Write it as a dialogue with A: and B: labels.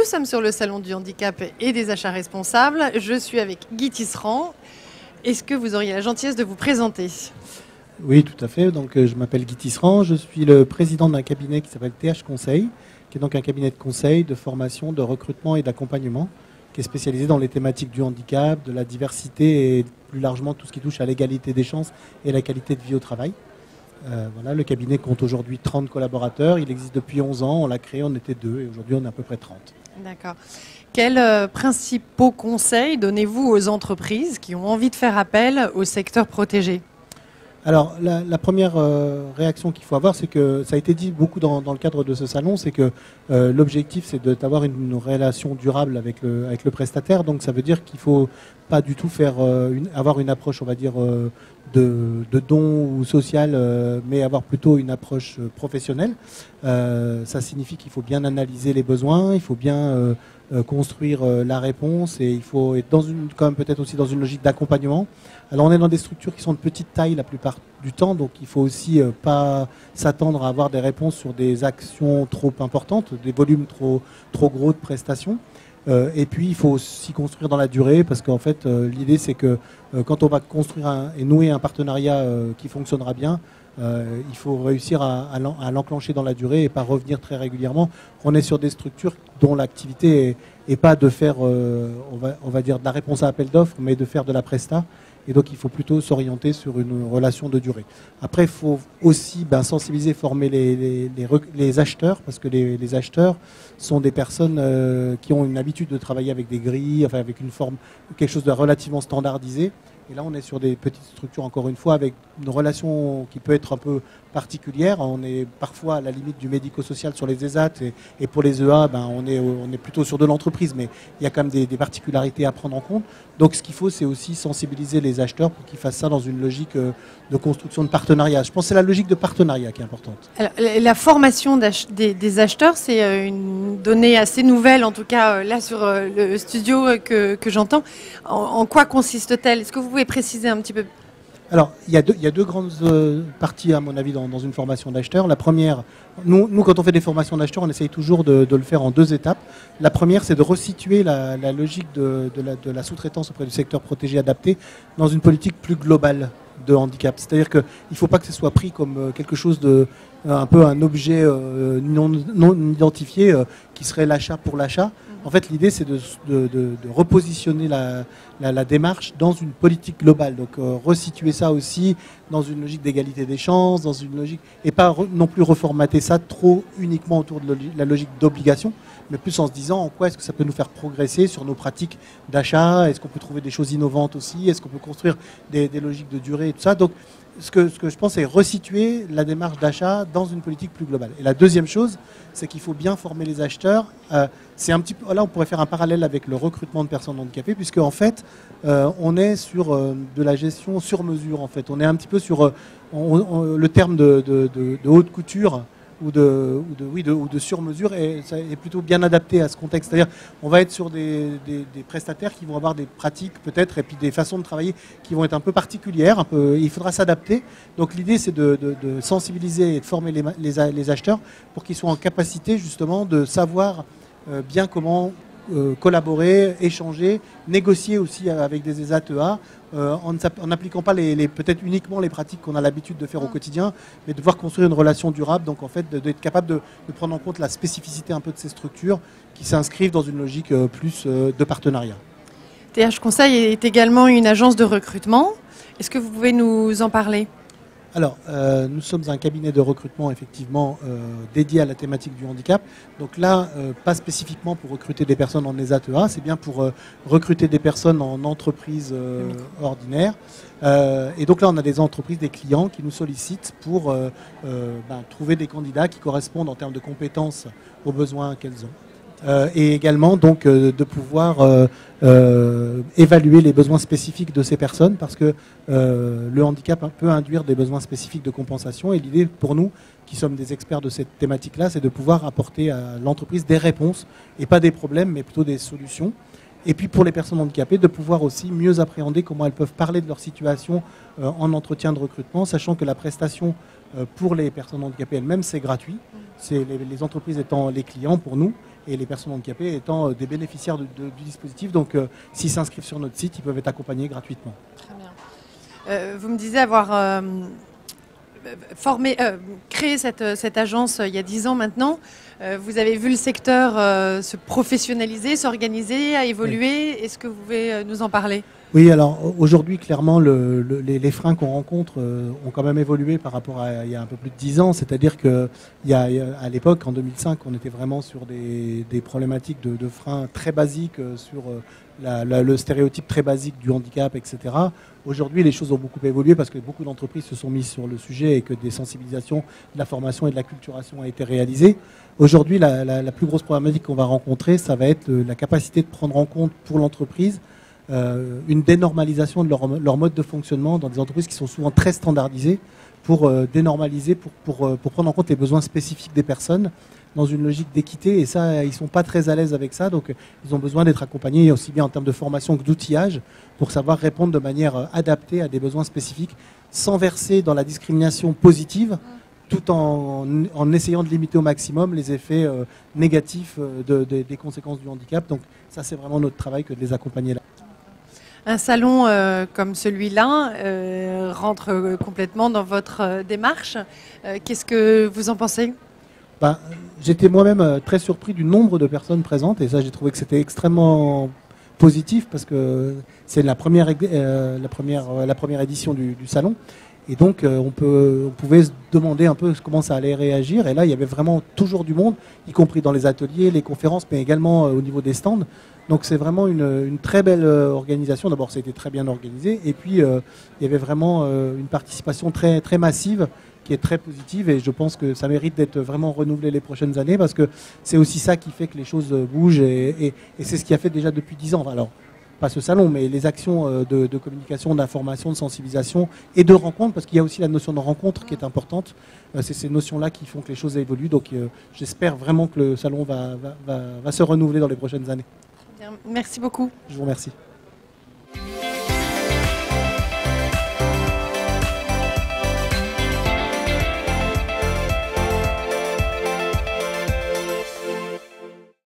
A: sommes sur le salon du handicap et des achats responsables. Je suis avec Guy Tisserand. Est-ce que vous auriez la gentillesse de vous présenter?
B: Oui, tout à fait. Donc, je m'appelle Guy Tisserand. Je suis le président d'un cabinet qui s'appelle TH Conseil, qui est donc un cabinet de conseil, de formation, de recrutement et d'accompagnement, qui est spécialisé dans les thématiques du handicap, de la diversité et plus largement tout ce qui touche à l'égalité des chances et la qualité de vie au travail. Voilà, le cabinet compte aujourd'hui 30 collaborateurs. Il existe depuis 11 ans. On l'a créé, on était 2 et aujourd'hui on est à peu près 30.
A: D'accord. Quels principaux conseils donnez-vous aux entreprises qui ont envie de faire appel au secteur protégé?
B: Alors, la première réaction qu'il faut avoir, c'est que ça a été dit beaucoup dans le cadre de ce salon, c'est que l'objectif, c'est d'avoir une relation durable avec le prestataire. Donc, ça veut dire qu'il ne faut pas du tout avoir une approche, on va dire, de don ou social, mais avoir plutôt une approche professionnelle. Ça signifie qu'il faut bien analyser les besoins, il faut bien construire la réponse et il faut être quand même peut-être aussi dans une logique d'accompagnement. Alors on est dans des structures qui sont de petite taille la plupart du temps, donc il faut aussi pas s'attendre à avoir des réponses sur des actions trop importantes, des volumes trop gros de prestations. Et puis il faut aussi construire dans la durée parce qu'en fait l'idée c'est que quand on va construire et nouer un partenariat qui fonctionnera bien, il faut réussir à l'enclencher dans la durée et pas revenir très régulièrement. On est sur des structures dont l'activité est pas de faire, on va dire, de la réponse à appel d'offres, mais de faire de la presta. Et donc, il faut plutôt s'orienter sur une relation de durée. Après, il faut aussi sensibiliser, former les acheteurs, parce que les acheteurs sont des personnes qui ont une habitude de travailler avec des grilles, enfin avec une forme, quelque chose de relativement standardisé. Et là, on est sur des petites structures, encore une fois, avec une relation qui peut être un peu particulière. On est parfois à la limite du médico-social sur les ESAT et pour les EA, on est plutôt sur de l'entreprise, mais il y a quand même des particularités à prendre en compte. Donc, ce qu'il faut, c'est aussi sensibiliser les acheteurs pour qu'ils fassent ça dans une logique de construction de partenariat. Je pense que c'est la logique de partenariat qui est importante.
A: Alors, la formation des acheteurs, c'est une donnée assez nouvelle, en tout cas là sur le studio que j'entends. En quoi consiste-t-elle? Est-ce que vous pouvez préciser un petit peu?
B: Alors, il y a deux grandes parties, à mon avis, dans une formation d'acheteur. La première, nous, quand on fait des formations d'acheteurs, on essaye toujours de le faire en 2 étapes. La première, c'est de resituer la logique de la sous-traitance auprès du secteur protégé adapté dans une politique plus globale de handicap. C'est-à-dire qu'il ne faut pas que ce soit pris comme quelque chose un peu un objet non identifié qui serait l'achat pour l'achat. En fait, l'idée, c'est de repositionner la démarche dans une politique globale. Donc, resituer ça aussi dans une logique d'égalité des chances, dans une logique, et pas non plus reformater ça trop uniquement autour de la logique d'obligation, mais plus en se disant en quoi est-ce que ça peut nous faire progresser sur nos pratiques d'achat, est-ce qu'on peut trouver des choses innovantes aussi, est-ce qu'on peut construire des logiques de durée et tout ça. Donc, ce que je pense, c'est resituer la démarche d'achat dans une politique plus globale. Et la deuxième chose, c'est qu'il faut bien former les acheteurs. C'est un petit peu, là, on pourrait faire un parallèle avec le recrutement de personnes handicapées, puisque en fait, on est sur de la gestion sur mesure. En fait, on est un petit peu sur le terme de haute couture ou de sur-mesure et ça est plutôt bien adapté à ce contexte. C'est-à-dire on va être sur des prestataires qui vont avoir des pratiques peut-être et puis des façons de travailler qui vont être un peu particulières. Il faudra s'adapter. Donc l'idée c'est de sensibiliser et de former les acheteurs pour qu'ils soient en capacité justement de savoir bien comment collaborer, échanger, négocier aussi avec des ESAT-EA en n'appliquant pas peut-être uniquement les pratiques qu'on a l'habitude de faire au quotidien, mais de devoir construire une relation durable, donc en fait d'être capable de prendre en compte la spécificité un peu de ces structures qui s'inscrivent dans une logique plus de partenariat.
A: TH Conseil est également une agence de recrutement. Est-ce que vous pouvez nous en parler?
B: Alors, nous sommes un cabinet de recrutement effectivement dédié à la thématique du handicap. Donc là, pas spécifiquement pour recruter des personnes en ESAT-EA, c'est bien pour recruter des personnes en entreprise ordinaire. Et donc là, on a des entreprises, des clients qui nous sollicitent pour trouver des candidats qui correspondent en termes de compétences aux besoins qu'elles ont. Et également donc de pouvoir évaluer les besoins spécifiques de ces personnes parce que le handicap peut induire des besoins spécifiques de compensation et l'idée pour nous qui sommes des experts de cette thématique-là, c'est de pouvoir apporter à l'entreprise des réponses et pas des problèmes mais plutôt des solutions. Et puis pour les personnes handicapées, de pouvoir aussi mieux appréhender comment elles peuvent parler de leur situation en entretien de recrutement, sachant que la prestation pour les personnes handicapées elles-mêmes, c'est gratuit. C'est les entreprises étant les clients pour nous. et les personnes handicapées étant des bénéficiaires du dispositif. Donc s'ils s'inscrivent sur notre site, ils peuvent être accompagnés gratuitement.
A: Très bien. Vous me disiez avoir créé cette agence il y a 10 ans maintenant. Vous avez vu le secteur se professionnaliser, s'organiser, à évoluer. Oui. Est-ce que vous pouvez nous en parler ?
B: Oui, alors aujourd'hui, clairement, les freins qu'on rencontre ont quand même évolué par rapport à il y a un peu plus de 10 ans. C'est-à-dire qu'à l'époque, en 2005, on était vraiment sur des problématiques de freins très basiques, sur le stéréotype très basique du handicap, etc. Aujourd'hui, les choses ont beaucoup évolué parce que beaucoup d'entreprises se sont mises sur le sujet et que des sensibilisations, de la formation et de la culturation ont été réalisées. Aujourd'hui, la plus grosse problématique qu'on va rencontrer, ça va être la capacité de prendre en compte pour l'entreprise une dénormalisation de leur mode de fonctionnement dans des entreprises qui sont souvent très standardisées pour dénormaliser, pour prendre en compte les besoins spécifiques des personnes dans une logique d'équité. Et ça, ils ne sont pas très à l'aise avec ça. Donc, ils ont besoin d'être accompagnés aussi bien en termes de formation que d'outillage pour savoir répondre de manière adaptée à des besoins spécifiques sans verser dans la discrimination positive, tout en essayant de limiter au maximum les effets négatifs des conséquences du handicap. Donc ça, c'est vraiment notre travail que de les accompagner là.
A: Un salon comme celui-là rentre complètement dans votre démarche. Qu'est-ce que vous en pensez ?
B: J'étais moi-même très surpris du nombre de personnes présentes et ça, j'ai trouvé que c'était extrêmement positif parce que c'est la première édition du salon. Et donc, on pouvait se demander un peu comment ça allait réagir. Et là, il y avait vraiment toujours du monde, y compris dans les ateliers, les conférences, mais également au niveau des stands. Donc, c'est vraiment une très belle organisation. D'abord, ça a été très bien organisé. Et puis, il y avait vraiment une participation très, très massive qui est très positive. Et je pense que ça mérite d'être vraiment renouvelé les prochaines années parce que c'est aussi ça qui fait que les choses bougent. Et c'est ce qui a fait déjà depuis 10 ans. Alors, pas ce salon, mais les actions de communication, d'information, de sensibilisation et de rencontre, parce qu'il y a aussi la notion de rencontre qui est importante. C'est ces notions-là qui font que les choses évoluent. Donc j'espère vraiment que le salon va se renouveler dans les prochaines années.
A: Merci beaucoup.
B: Je vous remercie.